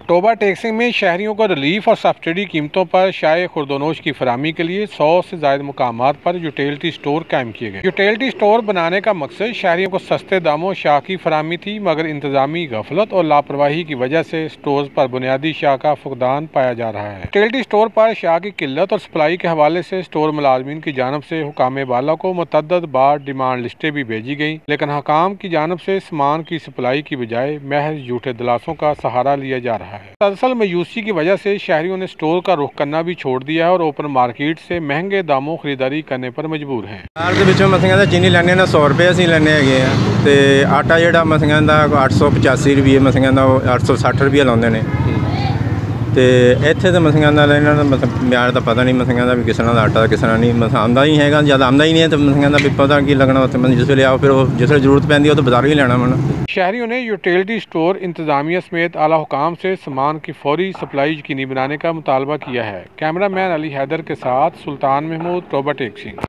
Toba taxing में शहरियों को रिलीफ और सब्सिडी कीमतों पर शाय खुर्दोनोश की फराहमी के लिए 100 से ज़ायद मुकामात पर यूटिलिटी स्टोर कायम किए गए। यूटिलिटी स्टोर बनाने का मकसद शहरियों को सस्ते दामों शाह की फराहमी थी, मगर इंतजामी गफलत और लापरवाही की वजह से स्टोर पर बुनियादी शाह का फुकदान पाया जा रहा है। यूटिलिटी स्टोर पर शाह की किल्लत और सप्लाई के हवाले से स्टोर मुलाजमीन की जानब से हुकाम बाला को मुतअद्दिद बार डिमांड लिस्टें भी भेजी गईं, लेकिन हकाम की जानब से सामान की सप्लाई की बजाय महज झूठे दिलासों का सहारा लिया जा रहा है। दरअसल मायूसी की वजह से शहरियों ने स्टोर का रुख करना भी छोड़ दिया है और ओपन मार्केट से महंगे दामों खरीदारी करने पर मजबूर हैं। चीनी लैने 100 रुपये असीं लैने हैगे आ ते आटा जिहड़ा मसियां दा 885 रुपये मसियां दा 860 रुपये लाउंदे ने ते इत्थे ते मसियां दा इन्हां दा म्यार दा पता नहीं, मसियां दा भी किस तरह दा आटा किस तरह नहीं मस आंदा ही हैगा, जद आंदा ही नहीं है तो मसियां दा भी पता की लगना उत्थे जिस वेले आओ फिर जिस वेले जरूरत पैंदी है तो बाजार ही लेना मन। शहरियों ने यूटिलिटी स्टोर इंतजामिया समेत आला हुकाम से सामान की फौरी सप्लाई यकीनी बनाने का मुतालबा किया है। कैमरा मैन अली हैदर के साथ सुल्तान महमूद, टोबा टैक्सिंग।